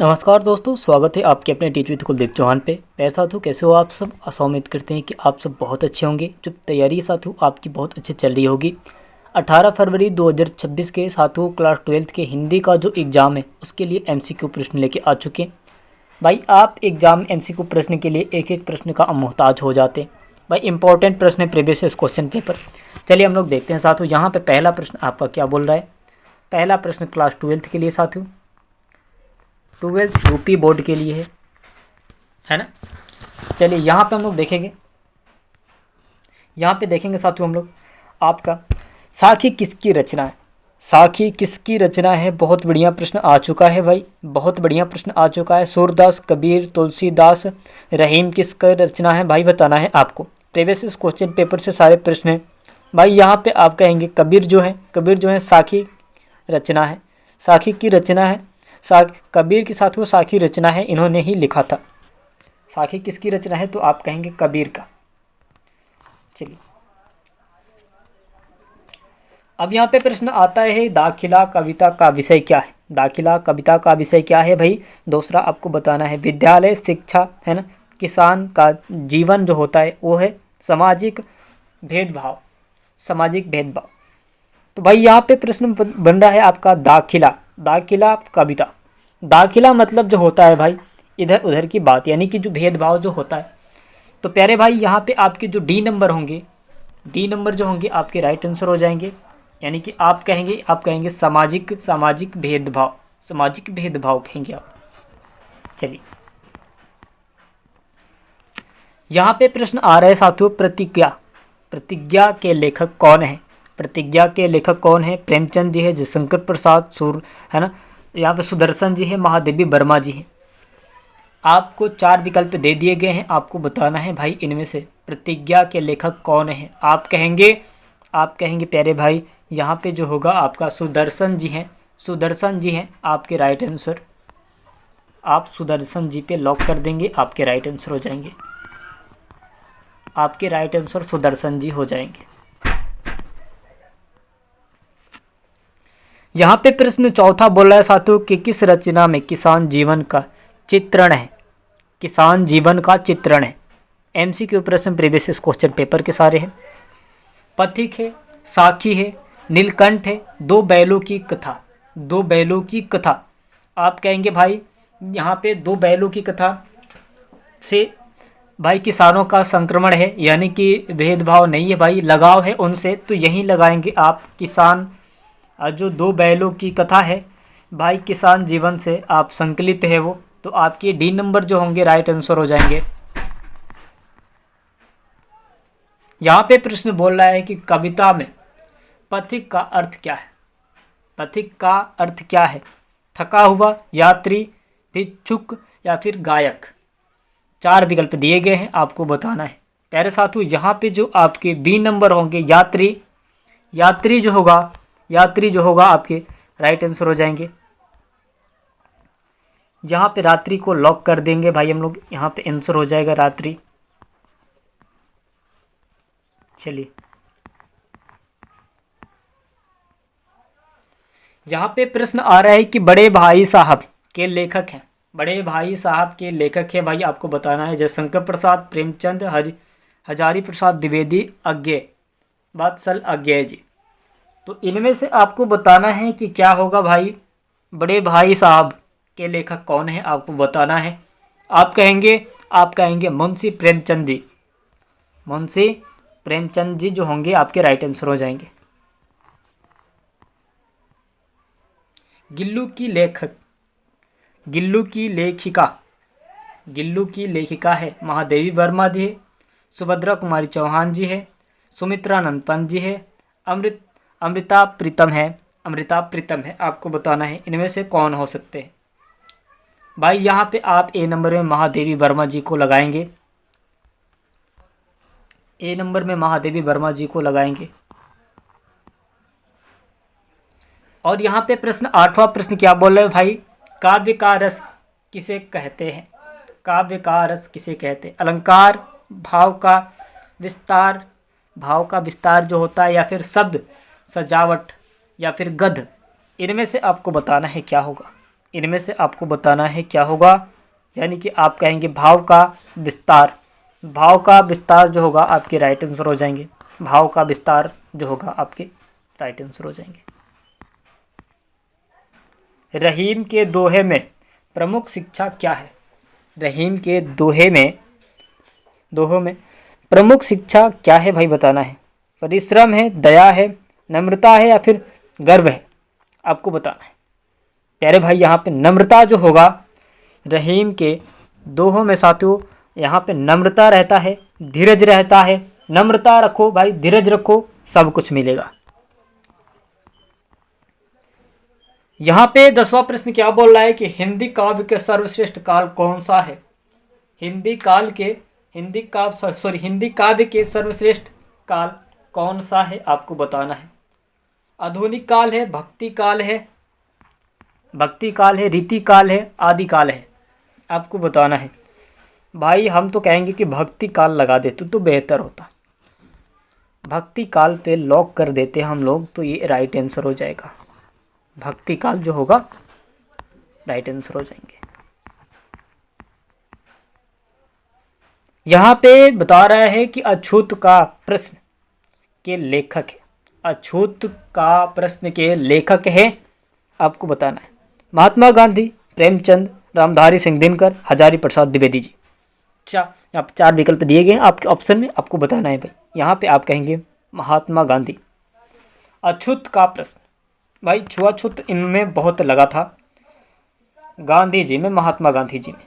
नमस्कार दोस्तों, स्वागत है आपके अपने टीच विद कुलदीप चौहान पे। मेरे साथियों, कैसे हो आप सब? आशा उम्मीद करते हैं कि आप सब बहुत अच्छे होंगे। जो तैयारी साथियों आपकी बहुत अच्छी चल रही होगी। 18 फरवरी 2026 के साथियों क्लास 12th के हिंदी का जो एग्ज़ाम है उसके लिए एमसीक्यू प्रश्न लेके आ चुके हैं। भाई आप एग्ज़ाम एमसीक्यू प्रश्न के लिए एक एक प्रश्न का मोहताज हो जाते हैं। भाई इंपॉर्टेंट प्रश्न है प्रीवियस क्वेश्चन पेपर। चलिए हम लोग देखते हैं साथियों, यहाँ पर पहला प्रश्न आपका क्या बोल रहा है। पहला प्रश्न क्लास 12th के लिए साथियों, 12th यूपी बोर्ड के लिए है ना। चलिए यहाँ पे हम लोग देखेंगे, यहाँ पे देखेंगे साथियों हम लोग आपका साखी किसकी रचना है। साखी किसकी रचना है, बहुत बढ़िया प्रश्न आ चुका है भाई, बहुत बढ़िया प्रश्न आ चुका है। सूरदास, कबीर, तुलसीदास, रहीम किसका रचना है भाई, बताना है आपको। प्रीवियस क्वेश्चन पेपर से सारे प्रश्न हैं भाई। यहाँ पे आप कहेंगे कबीर जो है साखी रचना है, साखी की रचना है। कबीर के साथ वो साखी रचना है, इन्होंने ही लिखा था। साखी किसकी रचना है तो आप कहेंगे कबीर का। चलिए अब यहाँ पे प्रश्न आता है, दाखिला कविता का विषय क्या है। दाखिला कविता का विषय क्या है भाई, दूसरा आपको बताना है। विद्यालय, शिक्षा, है ना। किसान का जीवन जो होता है वो है सामाजिक भेदभाव, सामाजिक भेदभाव। तो भाई यहाँ पे प्रश्न बन रहा है आपका दाखिला, दाखिला कविता। दाखिला मतलब जो होता है भाई इधर उधर की बात, यानी कि जो भेदभाव जो होता है। तो प्यारे भाई यहाँ पे आपके जो डी नंबर होंगे, डी नंबर जो होंगे आपके राइट आंसर हो जाएंगे। यानी कि आप कहेंगे सामाजिक भेदभाव, सामाजिक भेदभाव कहेंगे आप। चलिए यहाँ पे प्रश्न आ रहा है साथियों, प्रतिज्ञा, प्रतिज्ञा के लेखक कौन है। प्रतिज्ञा के लेखक कौन है, प्रेमचंद जी है, जयशंकर प्रसाद सूर, है ना। यहाँ पे सुदर्शन जी है, महादेवी वर्मा जी हैं। आपको 4 विकल्प दे दिए गए हैं, आपको बताना है भाई इनमें से प्रतिज्ञा के लेखक कौन है। आप कहेंगे प्यारे भाई यहाँ पे जो होगा आपका सुदर्शन जी हैं, सुदर्शन जी हैं आपके राइट आंसर। आप सुदर्शन जी पे लॉक कर देंगे, आपके राइट आंसर हो जाएंगे। आपके राइट आंसर सुदर्शन जी हो जाएंगे। यहाँ पे प्रश्न चौथा बोल रहा है साथियों कि किस रचना में किसान जीवन का चित्रण है। किसान जीवन का चित्रण है। एमसीक्यू प्रश्न प्रीवियस क्वेश्चन पेपर के सारे हैं। पथिक है, साखी है, नीलकंठ है, दो बैलों की कथा, दो बैलों की कथा। आप कहेंगे भाई यहाँ पे दो बैलों की कथा से भाई किसानों का संक्रमण है, यानी कि भेदभाव नहीं है भाई, लगाव है उनसे, तो यहीं लगाएंगे आप किसान। जो दो बैलों की कथा है भाई किसान जीवन से आप संकलित है वो, तो आपके डी नंबर जो होंगे राइट आंसर हो जाएंगे। यहाँ पे प्रश्न बोल रहा है कि कविता में पथिक का अर्थ क्या है। पथिक का अर्थ क्या है, थका हुआ, यात्री, भिक्षुक या फिर गायक। 4 विकल्प दिए गए हैं, आपको बताना है। प्यारे साथियों यहाँ पे जो आपके बी नंबर होंगे यात्री, यात्री जो होगा आपके राइट आंसर हो जाएंगे। यहाँ पे रात्रि को लॉक कर देंगे भाई हम लोग, यहाँ पे आंसर हो जाएगा रात्रि। चलिए यहाँ पे प्रश्न आ रहा है कि बड़े भाई साहब के लेखक हैं। बड़े भाई साहब के लेखक हैं भाई, आपको बताना है। जयशंकर प्रसाद, प्रेमचंद, हजारी प्रसाद द्विवेदी, अज्ञे वात्सल अज्ञे जी। तो इनमें से आपको बताना है कि क्या होगा भाई। बड़े भाई साहब के लेखक कौन है आपको बताना है। आप कहेंगे मुंशी प्रेमचंद जी। मुंशी प्रेमचंद जी जो होंगे आपके राइट आंसर हो जाएंगे। गिल्लू की लेखिका है महादेवी वर्मा जी है, सुभद्रा कुमारी चौहान जी है, सुमित्रानंद पंत जी है, अमृता प्रीतम है। आपको बताना है इनमें से कौन हो सकते हैं भाई। यहाँ पे आप ए नंबर में महादेवी वर्मा जी को लगाएंगे, ए नंबर में महादेवी वर्मा जी को लगाएंगे। और यहाँ पे प्रश्न 8वां प्रश्न क्या बोल रहे हैं भाई, काव्य का रस किसे कहते हैं। काव्य का रस किसे कहते हैं। अलंकार, भाव का विस्तार जो होता है, या फिर शब्द सजावट, या फिर गद्य। इनमें से आपको बताना है क्या होगा। इनमें से आपको बताना है क्या होगा, यानी कि आप कहेंगे भाव का विस्तार। भाव का विस्तार जो होगा आपके राइट आंसर हो जाएंगे। भाव का विस्तार जो होगा आपके राइट आंसर हो जाएंगे। रहीम के दोहे में प्रमुख शिक्षा क्या है? रहीम के दोहों में प्रमुख शिक्षा क्या है भाई, बताना है। परिश्रम है, दया है, नम्रता है या फिर गर्व है, आपको बताना है। प्यारे भाई यहाँ पे नम्रता जो होगा रहीम के दोहों में साथियों, यहाँ पे नम्रता रहता है, धीरज रहता है। नम्रता रखो भाई, धीरज रखो, सब कुछ मिलेगा। यहाँ पे 10वां प्रश्न क्या बोल रहा है कि हिंदी काव्य के सर्वश्रेष्ठ काल कौन सा है? हिंदी काव्य के सर्वश्रेष्ठ काल कौन सा है, आपको बताना है। आधुनिक काल है, भक्ति काल है, रीति काल है, आदि काल है, आपको बताना है। भाई हम तो कहेंगे कि भक्ति काल लगा देते तो बेहतर होता। भक्ति काल पे लॉक कर देते हम लोग तो ये राइट आंसर हो जाएगा। भक्ति काल जो होगा राइट आंसर हो जाएंगे। यहाँ पे बता रहा है कि अछूत का प्रश्न के लेखक है। अछूत का प्रश्न के लेखक है, आपको बताना है। महात्मा गांधी, प्रेमचंद, रामधारी सिंह दिनकर, हजारी प्रसाद द्विवेदी जी। यहाँ पे 4 विकल्प दिए गए हैं आपके ऑप्शन में, आपको बताना है भाई। यहाँ पे आप कहेंगे महात्मा गांधी। अछूत का प्रश्न भाई, छुआछूत इनमें बहुत लगा था, गांधी जी में, महात्मा गांधी जी में।